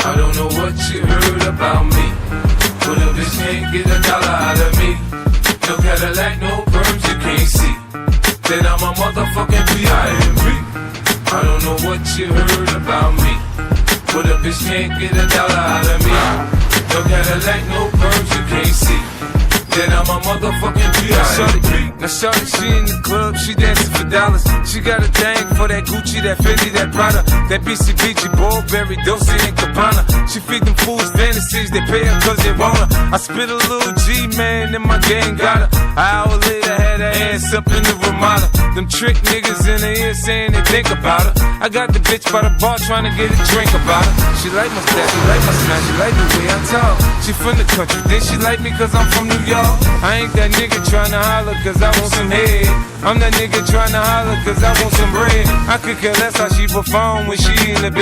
I don't know what you heard about me, but a bitch can't get a dollar out of me. No Cadillac, no perms, you can't see that I'm a motherfucking P.I.M.P. I don't know what you heard about me, but a bitch can't get a dollar out of me. No Cadillac, no perms, you can't see that I'm a motherfucking P.I.M.P. Now shorty, she in the club, she dancing for dollars. She got a thing for that Gucci, that Fendi, that Prada, that BCBG, Burberry, Dolce and Gabbana. She feed them fools fantasies, they pay her cause they want her. I spit a little G, man, and my gang got her. An hour later, had her ass up in the Ramada. Them trick niggas in the ear saying they think about her. I got the bitch by the bar trying to get a drink about her. She like my style, she like my smile, she like the way I talk. She from the country, then she like me cause I'm from New York. I ain't that nigga tryna holler cause I want some head. I'm that nigga tryna holler cause I want some bread. I could care less how she perform when she in the bed.